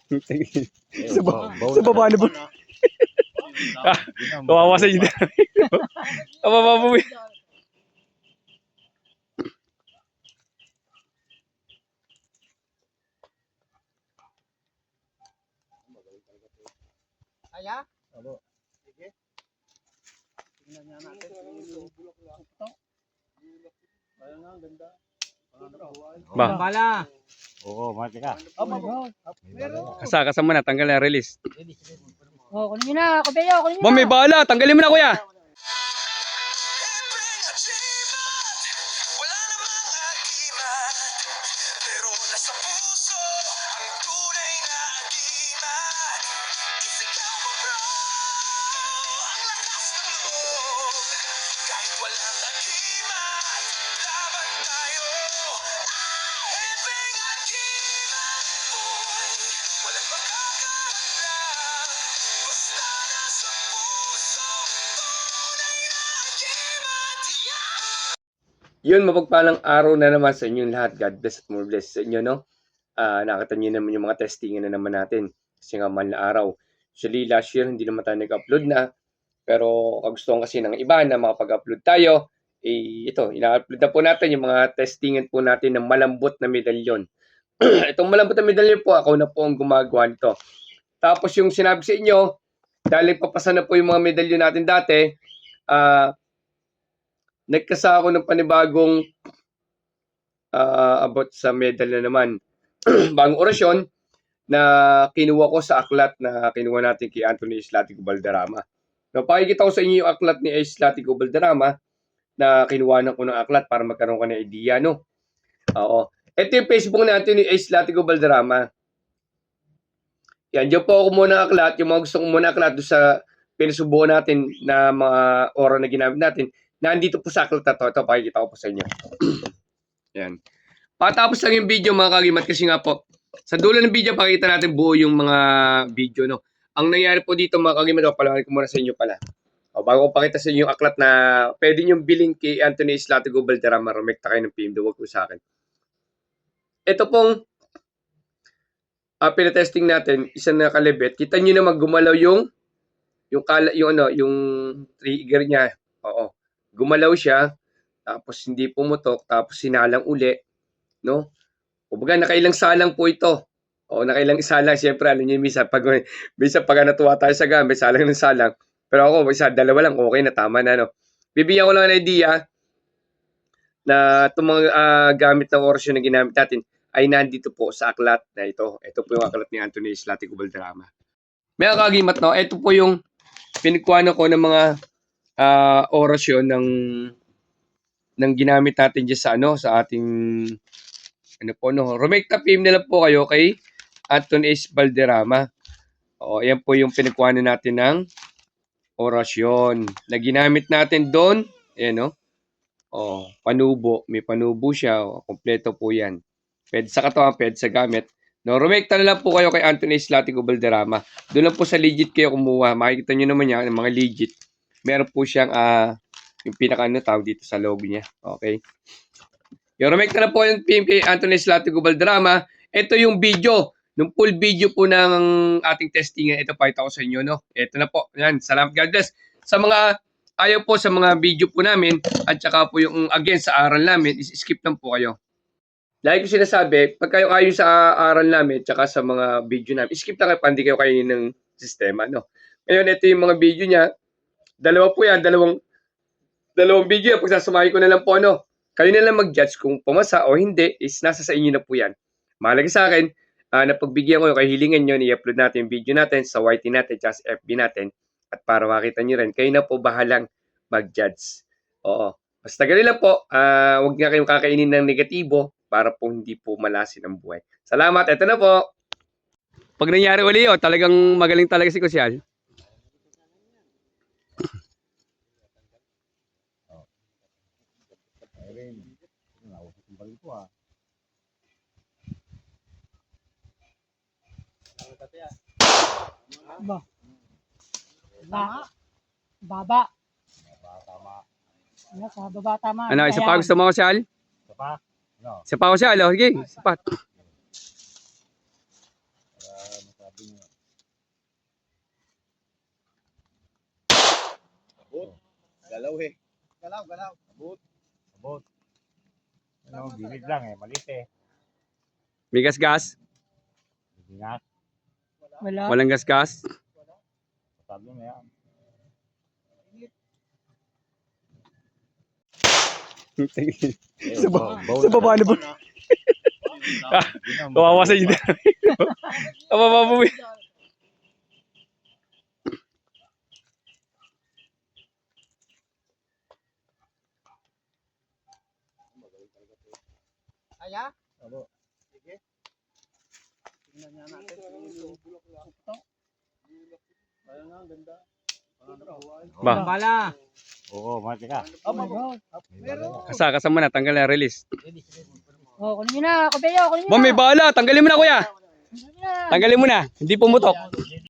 Sa baba na ba? Kawawa sa inyo. Kawawa po. Kaya? Abo. Sige. Tingnan niya natin. Kaya nga, ganda. Ba? Bala. Oo, mati ka. Kasakasan mo na, tanggal na release. Oh, kunin nyo na, kabeyo, kunin nyo Ba, na. may bala. Tanggalin mo na, kuya. Wala namang agimat, pero nasa puso ang tunay na agimat. Isigaw mo bro, ang lakas ng loob. Kahit walang agimat, laban tayo. Hepeng agimat, boy, walang makakahadlang. Basta nasa puso, tunay na agimat. Yun, mapagpalang araw na naman sa inyong lahat. God bless at more bless sa inyo, no? Nakita nyo naman yung mga testingan na naman natin. Kasi nga mahal na araw. Actually, last year, hindi naman tayo nag-upload na. Pero kagustuhan kasi ng iba na makapag-upload tayo. Ito, ina-upload na po natin yung mga testingan po natin ng malambot na medalyon. Itong malambot na medalyon po, ako na po ang gumagawa nito. Tapos yung sinabi sa inyo, dahil papasa na po yung mga medalyon natin dati, nagkasa ako ng panibagong about sa medal na naman. Bagong orasyon na kinuha ko sa aklat na kinuha natin kay Anthony Islatico Valderrama. Napakikita ko sa inyo yung aklat ni Islatico Valderrama na kinuha ko ng aklat para magkaroon ka ng idea, no? Oo. Ito yung Facebook ni Anthony Islatico Valderrama. Yan, dyan po ako muna aklat. Yung mga gusto ko muna aklat doon sa pinasubukan natin na mga oras na ginamit natin. Nandito po sa aklat na to. Ito, pakikita ko po sa inyo. Yan. Patapos lang yung video mga kagimat kasi nga po, sa dulo ng video, pakita natin buo yung mga video, no? Ang nangyari po dito mga kagimat, palawin ko muna sa inyo pala. Bago ko pakita sa inyo yung aklat na pwede nyo bilhin kay Anthony Islatico Valderrama, rumekta kayo ng PMD, huwag po sa akin. Ito pong pinatesting natin, isa na kalibet. Kita nyo naman gumalaw yung trigger niya. Oo. Gumalaw siya, tapos hindi pumutok, tapos sinalang uli, no? Kumbaga nakailang salang po ito. O nakailang salang, siyempre alam niyo minsan pag natuwa tayo sa gamit, salang ng salang. Pero ako, dalawa lang, okay na, tama na, no? Bibigyan ko lang ng idea na itong mga gamit ng orasyon na ginamit natin ay nandito po sa aklat na ito. Ito po yung aklat ni Anthony Islatico Valderrama. May kagimat, no? Ito po yung pinikuha ko ng mga orasyon ng ginamit natin dyan sa ating Rumekta PM na lang po kayo kay Anthony S. Valderrama. Yan po yung pinikuha natin ng orasyon na ginamit natin doon. Ayan, no? Panubo. May panubo siya. Kompleto po yan. Pwede sa katawan, pwede sa gamit. No, rumekta na lang po kayo kay Anthony Islatico Valderrama. Doon lang po sa legit kayo kumuha. Makikita nyo naman yan, mga legit. Meron po siyang yung tawag dito sa logo niya. Okay. Yung rumekta na po yung PM kay Anthony Islatico Valderrama. Ito yung video. Nung full video po ng ating testing. Ito pakita ko sa inyo. No? Ito na po. Yan. Salamat, God bless. Sa mga ayaw po sa mga video po namin at saka po yung again sa aral namin, skip lang po kayo. Lagi ko sinasabi, pag kayo ayon sa aral namin at saka sa mga video namin, skip lang kayo pa, hindi kayo kainin ng sistema. No? Ngayon, ito yung mga video niya. Dalawa po yan. Dalawang video. Pagsasamahin ko na lang po kayo na lang mag-judge kung pumasa o hindi is nasa sa inyo na po yan. Mahalaga sa akin, napagbigyan ko kay hilingan nyo, i-upload natin yung video natin sa YT natin, sa FB natin, at para makita nyo rin, kayo na po bahalang mag-judge. Oo. Basta ganun lang po, huwag nga kayong kakainin ng negatibo para po hindi po malasin ang buhay. Salamat, eto na po. Pag nangyari uli talagang magaling talaga si Kusyal. Baba. Ano, sa baba tama. Ano, isa pa gusto mo, Kusyal? Isa pa? No. Isa pa, Kusyal. Sige, isa pa. Galaw eh. Galaw, galaw. Abot. Abot. Ano, gilid lang eh. Malit eh. May gas-gas? Ingat. Wala. Walang gas-gas? Sabi mo yan. Sa baba na ba? Kawawa sa inyo. Kababa mo eh. Kaya? Abo. Sige. Tingnan nga natin. Kaya nga, ang ganda. Ba, Bala. Oo, mati ka. Oh my God. Meron. kasa mo na, tanggal na, release. Oh, kunin nyo na. Kabeo, kunin nyo Ba, na. may bala, tanggalin mo na kuya. Kunin nyo na. Tanggalin mo na, hindi pumutok.